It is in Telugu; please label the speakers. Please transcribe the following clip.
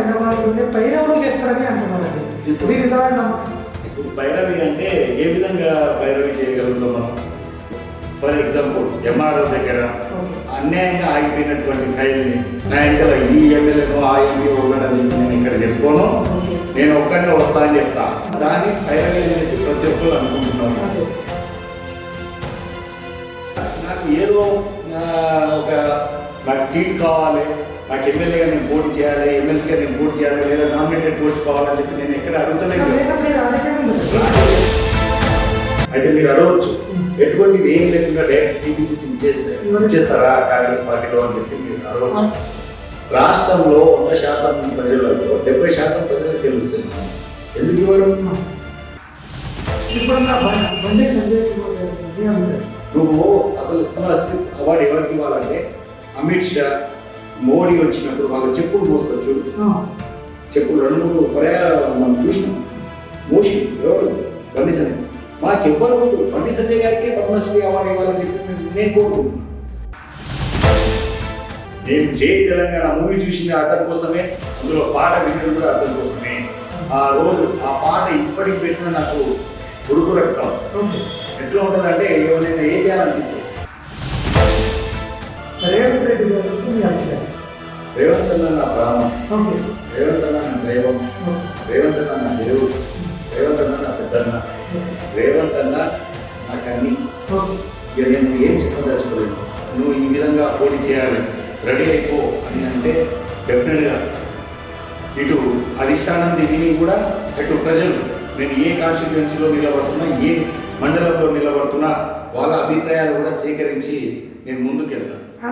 Speaker 1: అయిన వాళ్ళని పైరవులు చేస్తారని అంటున్నారండి. ఇప్పుడు
Speaker 2: ఇప్పుడు పైరవి అంటే ఏ విధంగా పైరవి చేయగలుగుతాం మనం? ఫర్ ఎగ్జాంపుల్ ఎంఆర్ఓ దగ్గర అన్యాయంగా ఆగిపోయినటువంటి ఫైల్ని నా వెనకాల ఈ ఎమ్మెల్యేను ఆ ఎంపీ ఉన్నాడని నేను ఇక్కడ చెప్పుకోను, నేను ఒక్కనే వస్తా అని చెప్తా. దాన్ని పైరవి అనేది ప్రతి ఒక్కరు అనుకుంటున్నాను. నాకు ఏదో నాకు సీట్ కావాలి, నాకు ఎమ్మెల్యేగా నేను పోటీ చేయాలి, ఎమ్మెల్సీగా నేను పోటీ చేయాలి, లేదా నామినేటెడ్ పోస్ట్ కావాలని చెప్పి నేను ఎక్కడ అడుగుతలేదు. అయితే మీరు అడగవచ్చు, ఎటువంటిది ఏం లేకుండా డైరెక్ట్ టీపీసీసీ ఇచ్చేస్తారా కాంగ్రెస్ పార్టీలో అని చెప్పి మీరు అడగవచ్చు. రాష్ట్రంలో 100% ప్రజలలో 70% ప్రజలకు తెలుస్తుంది. ఎందుకు ఇవ్వరు? నువ్వు అసలు అవార్డు ఎవరికి ఇవ్వాలంటే అమిత్ షా మోడీ వచ్చినప్పుడు వాళ్ళ చెప్పులు మోస్తారు చూడు, చెప్పులు 2-3 పర్యాలు మనం చూసినాం మోసి ఎవరు బండి సంజయ్. మాకెవ్వరు బండి సంజయ్ గారికి పద్మశ్రీ అవార్డు ఇవ్వాలని చెప్పి నేను కోరుకుంటున్నాను. నేను జై తెలంగాణ మూవీ చూసింది అతని కోసమే, అందులో పాట వినడం కూడా అతని కోసమే. ఆ రోజు ఆ పాట ఇప్పటికి పెట్టిన నాకు ఉడుకు రక్తం ఎట్లా ఉంటుందంటే ఎవరైనా వేసేయాలనిపిస్తుంది.
Speaker 1: రేవంత్ రెడ్డి గారు
Speaker 2: రేవంత్ అన్న నా ప్రాణం, రేవంత్ అన్న నా దైవం, రేవంత్ అన్న నా దేవుడు, రేవంత్ అన్న నా పెద్దన్న, రేవంత్ అన్న నాకు అన్ని. ఇక నేను ఏం చెప్పదలుచుకోలేదు. నువ్వు ఈ విధంగా పోటీ చేయాలి, రెడీ అయిపో అని అంటే డెఫినెట్గా ఇటు అధిష్టానం దీనిని కూడా అటు ప్రజలు నేను ఏ కాన్స్టిట్యుయెన్సీలో నిలబడుతున్నా, ఏ మండలంలో నిలబడుతున్నా వాళ్ళ అభిప్రాయాలు కూడా సేకరించి నేను ముందుకెళ్తాను.